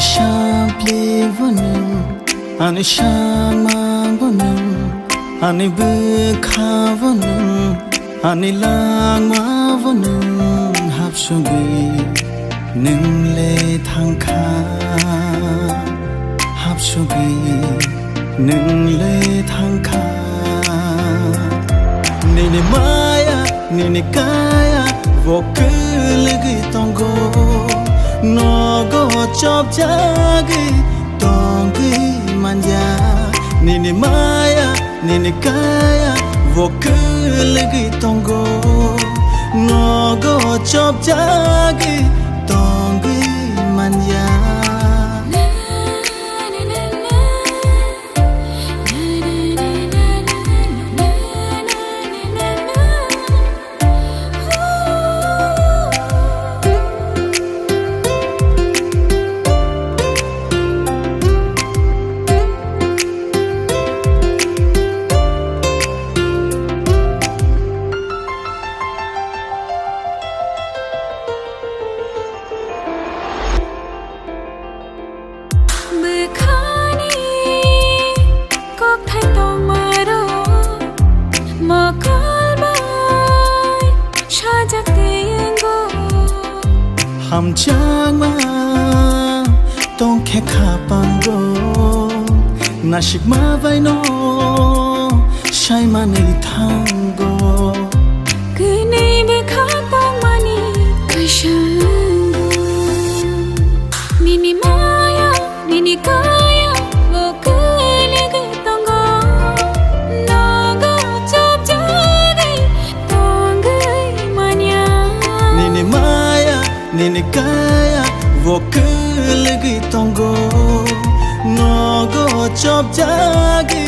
Shampli vunum, ani shama vunum, ani bukha vunum, ani langma vunum, hapsugi nungle thangkha, hapsugi nungle thangkha. Nini maya, nini kaya, vokulugi tongo. No go chop jagi tongi manja nini maya nini kaya vokulugi tongo no go chop jagi tongi manja Ham chang ma tong khe kha pango nashik ma vai no shai ma nei thango kune be kha tong mani kashango nini maya nini kaya wo kule ge tongo nago chop jagi tongai manya nini maya nini kaya vokulugi tongo no go chop jagi